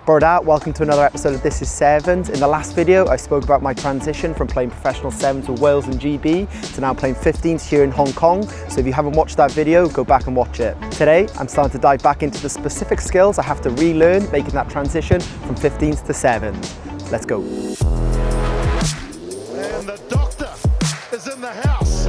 Borda, welcome to another episode of This is Sevens. In the last video, I spoke about my transition from playing professional sevens with Wales and GB to now playing 15s here in Hong Kong. So if you haven't watched that video, go back and watch it. Today, I'm starting to dive back into the specific skills I have to relearn making that transition from 15s to sevens. Let's go. And the doctor is in the house.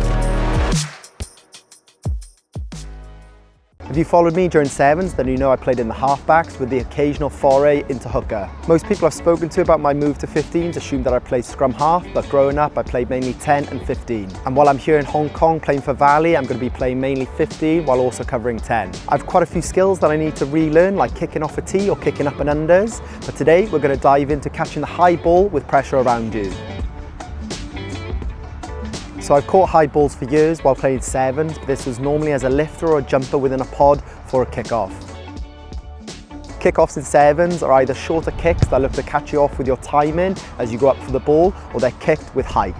If you followed me during sevens, then you know I played in the halfbacks with the occasional foray into hooker. Most people I've spoken to about my move to 15s assume that I played scrum half, but growing up I played mainly 10 and 15. And while I'm here in Hong Kong playing for Valley, I'm going to be playing mainly 15 while also covering 10. I've quite a few skills that I need to relearn, like kicking off a tee or kicking up and unders, but today we're going to dive into catching the high ball with pressure around you. So I've caught high balls for years while playing sevens, but this was normally as a lifter or a jumper within a pod for a kick-off. Kick-offs in sevens are either shorter kicks that look to catch you off with your timing as you go up for the ball, or they're kicked with height.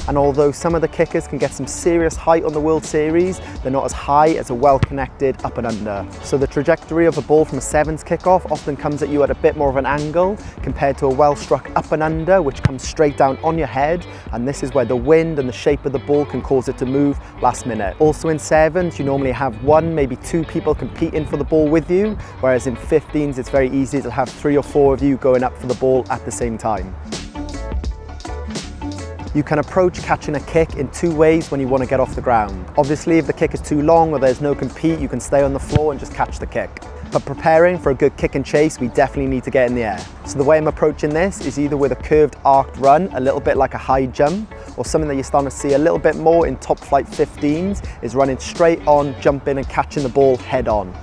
And although some of the kickers can get some serious height on the World Series, they're not as high as a well-connected up and under. So the trajectory of a ball from a sevens kickoff often comes at you at a bit more of an angle compared to a well-struck up and under, which comes straight down on your head. And this is where the wind and the shape of the ball can cause it to move last minute. Also in sevens, you normally have one, maybe two people competing for the ball with you, whereas in 15s, it's very easy to have 3 or 4 of you going up for the ball at the same time. You can approach catching a kick in 2 ways when you want to get off the ground. Obviously, if the kick is too long or there's no compete, you can stay on the floor and just catch the kick. But preparing for a good kick and chase, we definitely need to get in the air. So the way I'm approaching this is either with a curved arced run, a little bit like a high jump, or something that you're starting to see a little bit more in top flight 15s is running straight on, jumping and catching the ball head on.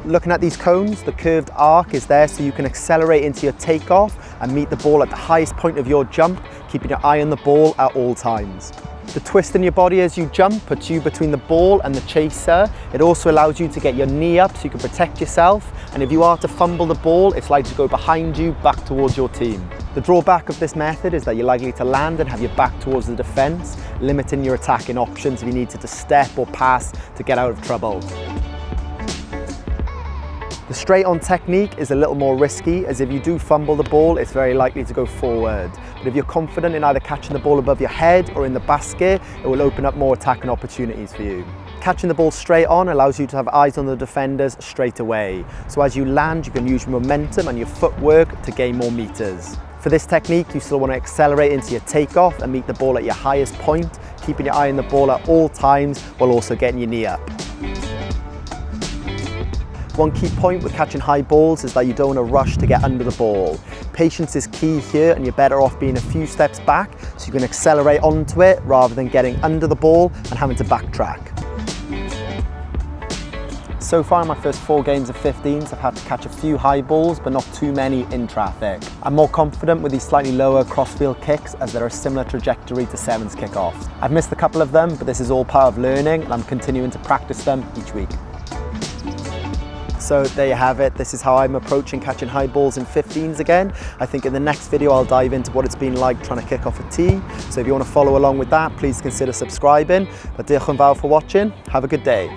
Looking at these cones, the curved arc is there so you can accelerate into your takeoff and meet the ball at the highest point of your jump, keeping your eye on the ball at all times. The twist in your body as you jump puts you between the ball and the chaser. It also allows you to get your knee up so you can protect yourself, and if you are to fumble the ball, it's likely to go behind you, back towards your team. The drawback of this method is that you're likely to land and have your back towards the defence, limiting your attacking options if you needed to step or pass to get out of trouble. The straight on technique is a little more risky, as if you do fumble the ball, it's very likely to go forward. But if you're confident in either catching the ball above your head or in the basket, it will open up more attacking opportunities for you. Catching the ball straight on allows you to have eyes on the defenders straight away. So as you land, you can use your momentum and your footwork to gain more meters. For this technique, you still want to accelerate into your takeoff and meet the ball at your highest point, keeping your eye on the ball at all times while also getting your knee up. One key point with catching high balls is that you don't want to rush to get under the ball. Patience is key here, and you're better off being a few steps back so you can accelerate onto it rather than getting under the ball and having to backtrack. So far in my first 4 games of 15s, I've had to catch a few high balls, but not too many in traffic. I'm more confident with these slightly lower crossfield kicks as they're a similar trajectory to sevens kickoffs. I've missed a couple of them, but this is all part of learning, and I'm continuing to practice them each week. So there you have it. This is how I'm approaching catching high balls in 15s again. I think in the next video I'll dive into what it's been like trying to kick off a tee. So if you want to follow along with that, please consider subscribing. But diolch yn fawr for watching. Have a good day.